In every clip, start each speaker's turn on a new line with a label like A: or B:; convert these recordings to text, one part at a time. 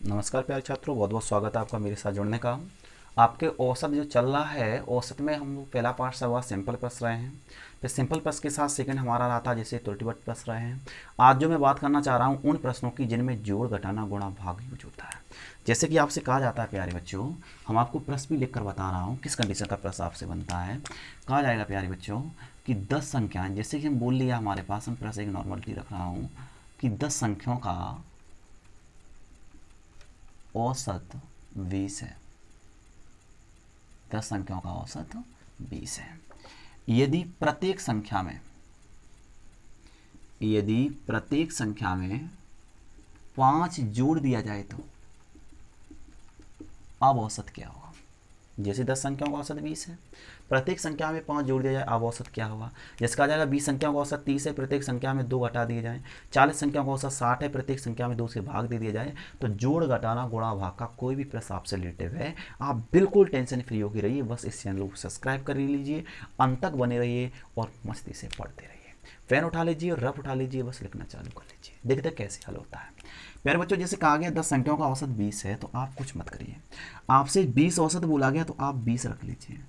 A: नमस्कार प्यारे छात्रों, बहुत बहुत स्वागत है आपका मेरे साथ जुड़ने का। आपके औसत जो चल रहा है, औसत में हम लोग पहला पार्ट से हुआ सिंपल प्लस रहे हैं, फिर सिंपल प्लस के साथ सेकंड हमारा रहा था जैसे त्रुटिवत प्लस रहे हैं। आज जो मैं बात करना चाह रहा हूँ उन प्रश्नों की जिनमें जोड़, घटाना, गुणा, भाग यूज होता है। जैसे कि आपसे कहा जाता है प्यारे बच्चों, हम आपको प्रश्न भी लिख कर बता रहा हूँ किस कंडीशन का प्रश्न आपसे बनता है। कहा जाएगा प्यारे बच्चों कि 10 संख्याएं, जैसे कि हम बोल लिया हमारे पास, हम प्रश्न एक नॉर्मलिटी रख रहा हूँ कि 10 संख्याओं का औसत 20 है। 10 संख्याओं का औसत 20 है। यदि प्रत्येक संख्या में यदि प्रत्येक संख्या में 5 जोड़ दिया जाए तो अब औसत क्या होगा। जैसे 10 संख्याओं का औसत 20 है, प्रत्येक संख्या में 5 जोड़ दिया जाए अब औसत क्या होगा। जैसे कहा जाएगा 20 संख्याओं का औसत 30 है, प्रत्येक संख्या में 2 घटा दिए जाए। 40 संख्याओं का औसत 60 है, प्रत्येक संख्या में 2 से भाग दे दिया जाए। तो जोड़, घटाना, गुणा, भाग का कोई भी प्रश्न आपसे रिलेटिव है, आप बिल्कुल टेंशन फ्री होकर रहिए। बस इस चैनल को सब्सक्राइब कर लीजिए, अंत तक बने रहिए और मस्ती से पढ़ते रहिए। पेन उठा लीजिए, रफ उठा लीजिए, बस लिखना चालू कर लीजिए, देखते कैसे हल होता है। प्यारे बच्चों, जैसे कहा गया 10 संख्याओं का औसत 20 है, तो आप कुछ मत करिए। आपसे 20 औसत बोला गया तो आप 20 रख लीजिए।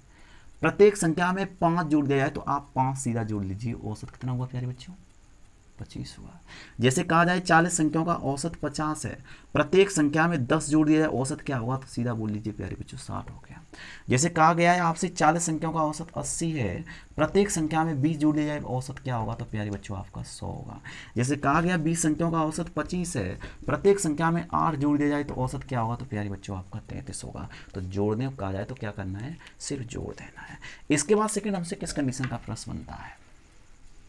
A: प्रत्येक संख्या में 5 जोड़ दिया जाए तो आप 5 सीधा जोड़ लीजिए। औसत कितना हुआ प्यारे बच्चों? 25 हुआ। जैसे कहा जाए 40 संख्याओं का औसत 50 है, प्रत्येक संख्या में 10 जोड़ दिया जाए औसत क्या होगा, तो सीधा बोल लीजिए प्यारे बच्चों 60 हो गया। जैसे कहा गया है आपसे 40 संख्याओं का औसत 80 है, प्रत्येक संख्या में 20 जोड़ दिया जाए औसत क्या होगा, तो प्यारे बच्चों आपका 100 होगा। जैसे कहा गया 20 संख्याओं का औसत 25 है, प्रत्येक संख्या में 8 जोड़ दिया जाए तो औसत क्या होगा, तो प्यारे बच्चों आपका 33 होगा। तो जोड़ने को कहा जाए तो क्या करना है, सिर्फ जोड़ देना है। इसके बाद सेकंड हमसे किस कंडीशन का प्रश्न बनता है,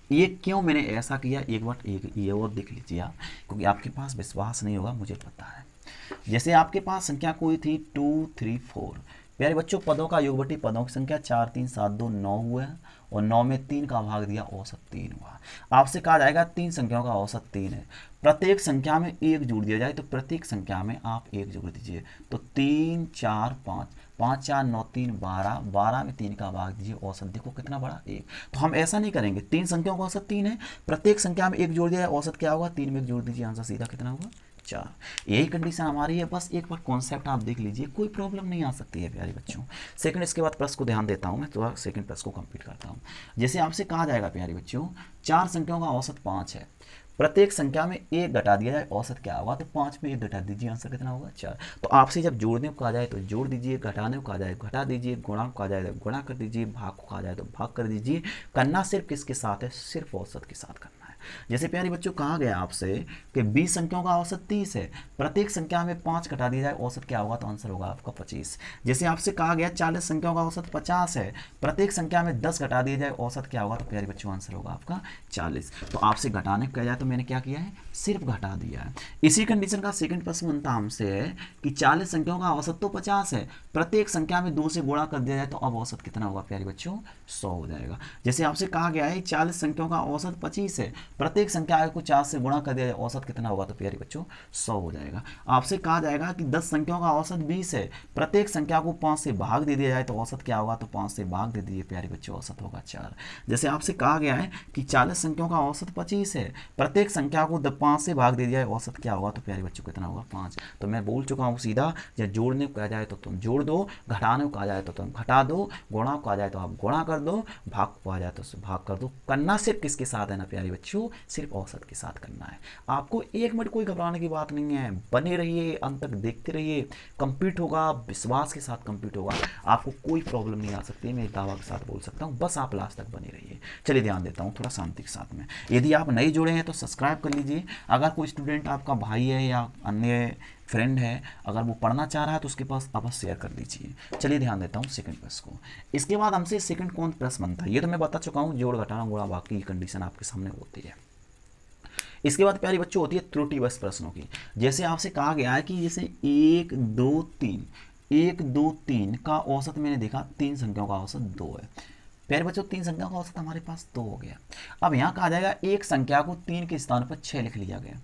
A: ये क्यों मैंने ऐसा किया, एक बार एक ये और देख लीजिए आप, क्योंकि आपके पास विश्वास नहीं होगा, मुझे पता है। जैसे आपके पास संख्या कोई थी 2 3 4, प्यारे बच्चों पदों का योग बटी पदों की संख्या 4 3 7 2 9 हुआ, और 9 में 3 का भाग दिया, औसत 3 हुआ। आपसे कहा जाएगा 3 संख्याओं का औसत 3 है, प्रत्येक संख्या में 1 जोड़ दिया जाए तो प्रत्येक संख्या में आप 1 जोड़ दीजिए। तो 3 4 5, 5 4 9 3 12, 12 में 3 का भाग दीजिए, औसत देखो कितना बड़ा 1। तो हम ऐसा नहीं करेंगे, 3 संख्याओं का औसत 3 है, प्रत्येक संख्या में 1 जोड़ दिया जाए, औसत क्या होगा, 3 में 1 जोड़ दीजिए, आंसर सीधा कितना होगा, 4। यही कंडीशन हमारी है, बस एक बार कॉन्सेप्ट आप देख लीजिए, कोई प्रॉब्लम नहीं आ सकती है प्यारे बच्चों। सेकंड, इसके बाद प्रश्न को ध्यान देता हूँ मैं, थोड़ा सेकंड प्रश्न को कंप्लीट करता हूँ। जैसे आपसे कहा जाएगा प्यारे बच्चों 4 संख्याओं का औसत 5 है, प्रत्येक संख्या में 1 घटा दिया जाए औसत क्या होगा, तो 5 में 1 घटा दीजिए, आंसर कितना होगा, 4। तो आपसे जब जोड़ने को कहा जाए तो जोड़ दीजिए, घटाने को कहा जाए घटा दीजिए, गुणा को कहा जाए तो गुणा कर दीजिए, भाग को कहा जाए तो भाग कर दीजिए। करना सिर्फ किसके साथ है, सिर्फ औसत के साथ करना है। जैसे प्यारे बच्चों कहा गया आपसे कि 20 संख्याओं का औसत 30 है, प्रत्येक संख्या में 5 घटा दिया जाए औसत क्या होगा, तो आंसर होगा आपका 25। जैसे आपसे कहा गया 40 संख्याओं का औसत 50 है, प्रत्येक संख्या में 10 घटा दिया जाए औसत क्या होगा, तो प्यारे बच्चों आंसर होगा आपका 40। तो आपसे घटाने को कहा जाए तो मैंने क्या किया है, सिर्फ घटा दिया है। इसी कंडीशन का सेकंड प्रश्न बनता हमसे है कि 40 संख्याओं का औसत तो 50 है, प्रत्येक संख्या में 2 से गुणा कर दिया जाए तो अब औसत कितना होगा प्यारे बच्चों, 100 हो जाएगा। जैसे आपसे कहा गया है 40 संख्याओं का औसत 25 है, प्रत्येक संख्या को 4 से गुणा कर दिया जाए औसत कितना होगा, तो प्यारे बच्चों 100 हो जाएगा। आपसे कहा जाएगा कि 10 संख्याओं का औसत 20 है, प्रत्येक संख्या को 5 से भाग दे दिया जाए तो औसत क्या होगा, तो 5 से भाग दे दीजिए प्यारे बच्चों, औसत होगा 4। जैसे आपसे कहा गया है कि 40 संख्याओं का औसत 25 है, प्रत्येक संख्या को 5 से भाग दे दिया जाए औसत क्या होगा, तो प्यारे बच्चों कितना होगा, 5। तो मैं बोल चुका हूँ सीधा, जब जोड़ने को कहा जाए तो तुम जोड़ दो, घटाने को कहा जाए तो तुम घटा दो, गुणा को कहा जाए तो आप गुणा कर दो, भाग को कहा जाए तो भाग कर दो। करना सिर्फ किसके साथ है ना प्यारे बच्चों, सिर्फ औसत के साथ करना है। आपको एक मिनट कोई घबराने की बात नहीं है, बने रहिए, अंत तक देखते रहिए, कंप्लीट होगा, विश्वास के साथ कंप्लीट होगा, आपको कोई प्रॉब्लम नहीं आ सकती, मैं दावा के साथ बोल सकता हूँ, बस आप लास्ट तक बने रहिए। चलिए ध्यान देता हूँ थोड़ा शांति के साथ में। यदि आप नए जुड़े हैं तो सब्सक्राइब कर लीजिए। अगर कोई स्टूडेंट आपका भाई है या अन्य फ्रेंड है, अगर वो पढ़ना चाह रहा है तो उसके पास अवश्य शेयर कर दीजिए। चलिए ध्यान देता हूँ सेकंड प्रश्न को। इसके बाद हमसे सेकंड कौन प्रश्न बनता है, ये तो मैं बता चुका हूँ, जोड़, घटाना, गुणा, भाग की कंडीशन आपके सामने होती है। इसके बाद प्यारी बच्चों होती है त्रुटि बस प्रश्नों की। जैसे आपसे कहा गया है कि जैसे 1 2 3, 1 2 3 का औसत मैंने देखा, 3 संख्याओं का औसत 2 है। प्यारे बच्चों 3 संख्या का औसत हमारे पास 2 हो गया। अब यहाँ कहा जाएगा एक संख्या को 3 के स्थान पर 6 लिख लिया गया।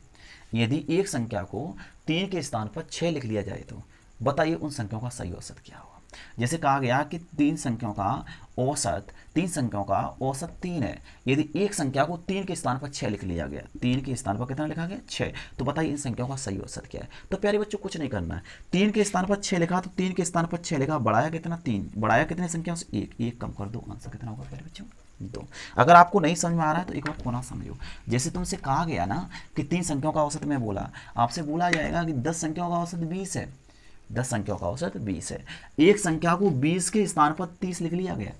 A: यदि एक संख्या को 3 के स्थान पर 6 लिख लिया जाए तो बताइए उन संख्याओं का सही औसत क्या होगा। जैसे कहा गया कि तीन संख्याओं का औसत 3 है। यदि एक संख्या को 3 के स्थान पर 6 लिख लिया गया, 3 के स्थान पर कितना लिखा गया 6, तो बताइए इन संख्याओं का सही औसत क्या है। तो प्यारे बच्चों कुछ नहीं करना है, 3 के स्थान पर 6 लिखा तो 3 के स्थान पर 6 लिखा, बढ़ाया कितना 3, बढ़ाया कितने संख्याओं से 1, 1 कम कर दो, आंसर कितना होगा प्यारे बच्चों 2। अगर आपको नहीं समझ में आ रहा है तो एक बार पुनः समझो। जैसे तुमसे कहा गया ना कि 3 संख्याओं का औसत, मैं बोला आपसे बोला जाएगा कि 10 संख्याओं का औसत 20 है, 10 संख्याओं का औसत 20 है। एक संख्या को 20 के स्थान पर 30 लिख लिया गया,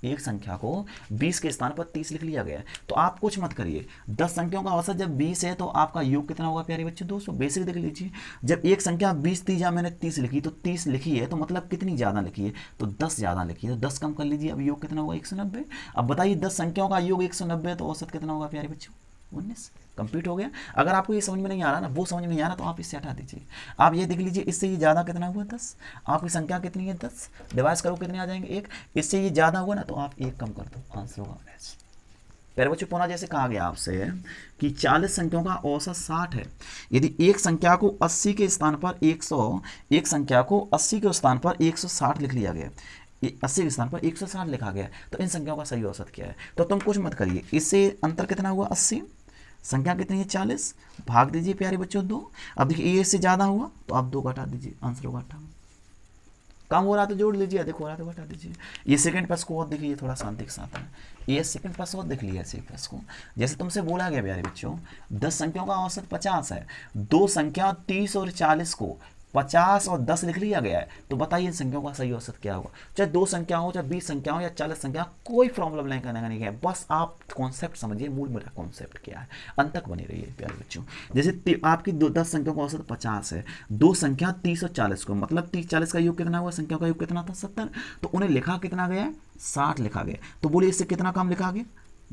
A: एक संख्या को 20 के स्थान पर 30 लिख लिया गया, तो आप कुछ मत करिए, 10 संख्याओं का औसत जब 20 है तो आपका योग कितना होगा प्यारे बच्चों 200। बेसिक देख लीजिए, जब एक संख्या 20 थी, जब मैंने 30 लिखी तो 30 लिखी है तो मतलब कितनी ज़्यादा लिखी है, तो 10 ज़्यादा लिखी है, तो 10 कम कर लीजिए, अब योग कितना होगा 190। अब बताइए 10 संख्याओं का योग 190 है तो औसत कितना होगा प्यारे बच्चों 19। कंप्लीट हो गया। अगर आपको ये समझ में नहीं आ रहा ना, वो समझ में नहीं आ रहा, तो आप इससे हटा दीजिए। आप ये देख लीजिए, इससे ये ज़्यादा कितना हुआ 10, आपकी संख्या कितनी है 10, डिवाइस करो कितने आ जाएंगे 1, इससे ये ज़्यादा हुआ ना तो आप 1 कम कर दो, आंसर होगा मैच। प्यारे बच्चों पुनः जैसे कहा गया आपसे कि 40 संख्याओं का औसत 60 है। यदि एक संख्या को 80 के स्थान पर 100, एक संख्या को 80 के स्थान पर 160 लिख लिया गया, 80 के स्थान पर 160 लिखा गया, तो इन संख्याओं का सही औसत क्या है। तो तुम कुछ मत करिए, इससे अंतर कितना हुआ 80, संख्या कितनी है 40, भाग दीजिए प्यारे बच्चों 2। अब देखिए ये इससे ज़्यादा हुआ तो आप 2 घटा दीजिए, आंसर होगा 58। कम हो रहा तो जोड़ लीजिए, अधिक हो रहा तो घटा दीजिए। ये सेकंड प्लस को और देखिए थोड़ा शांति के साथ है, ये सेकंड प्लस और देख लिया ऐसे प्लस को। जैसे तुमसे बोला गया प्यारे बच्चों 10 संख्याओं का औसत 50 है, दो संख्या 30 और 40 को 50 और 10 लिख लिया गया है, तो बताइए इन संख्याओं का सही औसत क्या होगा। चाहे 2 संख्या हो, चाहे 20 संख्या हो या 40 संख्या, कोई प्रॉब्लम नहीं करने का नहीं है, बस आप कॉन्सेप्ट समझिए, मूल मेरा कॉन्सेप्ट क्या है, अंत तक बने रहिए प्यारे बच्चों। जैसे आपकी 10 संख्याओं का औसत 50 है, दो संख्या 30 और 40 को, मतलब 30-40 का योग कितना हुआ, संख्या का योग कितना था 70, तो उन्हें लिखा कितना गया 60 लिखा गया, तो बोलिए इससे कितना कम लिखा गया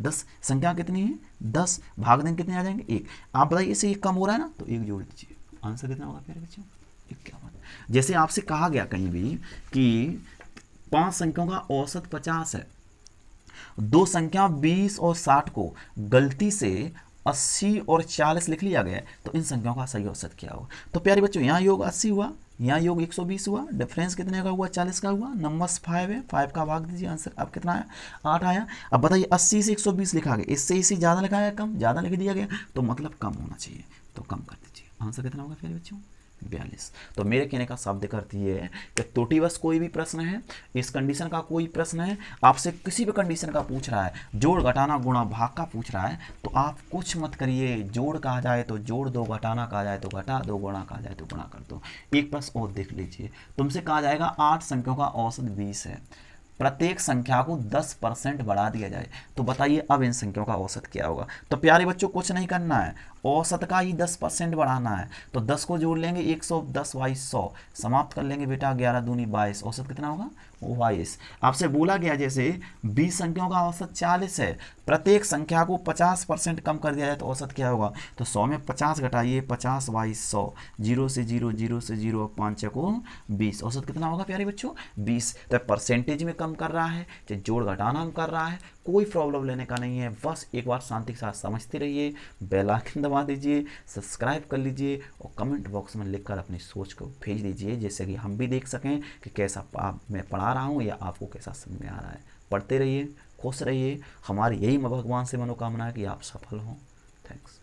A: 10। संख्या कितनी है 10, भाग देंगे कितने आ जाएंगे 1। आप बताइए इससे ये कम हो रहा है ना, तो 1 जोड़ दीजिए, आंसर कितना होगा प्यारे बच्चों 51। जैसे आपसे कहा गया कहीं भी कि 5 संख्याओं का औसत 50 है, दो संख्या 20 और 60 को गलती से 80 और 40 लिख लिया गया, तो इन संख्याओं का सही औसत क्या होगा। तो प्यारे बच्चों यहाँ योग 80 हुआ, यहाँ योग 120 हुआ, डिफरेंस कितने का हुआ 40 का हुआ, नंबर्स 5 है, 5 का भाग दीजिए, आंसर अब कितना आया 8 आया। अब बताइए 80 से 120 लिखा गया, इससे इसी ज़्यादा लिखा गया कम, ज़्यादा लिख दिया गया, तो मतलब कम होना चाहिए, तो कम कर दीजिए, आंसर कितना होगा प्यारे बच्चों 42। तो मेरे कहने का शब्द करती है कि त्रुटिवश कोई भी प्रश्न है, इस कंडीशन का कोई प्रश्न है, आपसे किसी भी कंडीशन का पूछ रहा है, जोड़ घटाना गुणा भाग का पूछ रहा है, तो आप कुछ मत करिए, जोड़ कहा जाए तो जोड़ दो, घटाना कहा जाए तो घटा दो, गुणा कहा जाए तो गुणा कर दो। एक प्रश्न और देख लीजिए, तुमसे कहा जाएगा 8 संख्याओं का औसत 20 है, प्रत्येक संख्या को 10% बढ़ा दिया जाए, तो बताइए अब इन संख्याओं का औसत क्या होगा। तो प्यारे बच्चों कुछ नहीं करना है, औसत का ही 10% बढ़ाना है, तो 10 को जोड़ लेंगे 110 22 100, समाप्त कर लेंगे बेटा 11 दूनी 22, औसत कितना होगा 22। आपसे बोला गया जैसे 20 संख्याओं का औसत 40 है, प्रत्येक संख्या को 50% कम कर दिया जाए तो औसत क्या होगा। तो 100 में 50 घटाइए, 50 22 100, 0 से 0 0 से 0, 5 को 20, औसत कितना होगा प्यारे बच्चों 20। तो परसेंटेज में कम कर रहा है, चाहे जोड़ घटाना हम कर रहा है, कोई प्रॉब्लम लेने का नहीं है, बस एक बार शांति के साथ समझते रहिए, बेल आइकन दबा दीजिए, सब्सक्राइब कर लीजिए और कमेंट बॉक्स में लिखकर अपनी सोच को भेज दीजिए, जिससे कि हम भी देख सकें कि कैसा मैं पढ़ा रहा हूँ या आपको कैसा समझ में आ रहा है। पढ़ते रहिए, खुश रहिए, हमारी यही भगवान से मनोकामना है कि आप सफल हों। थैंक्स।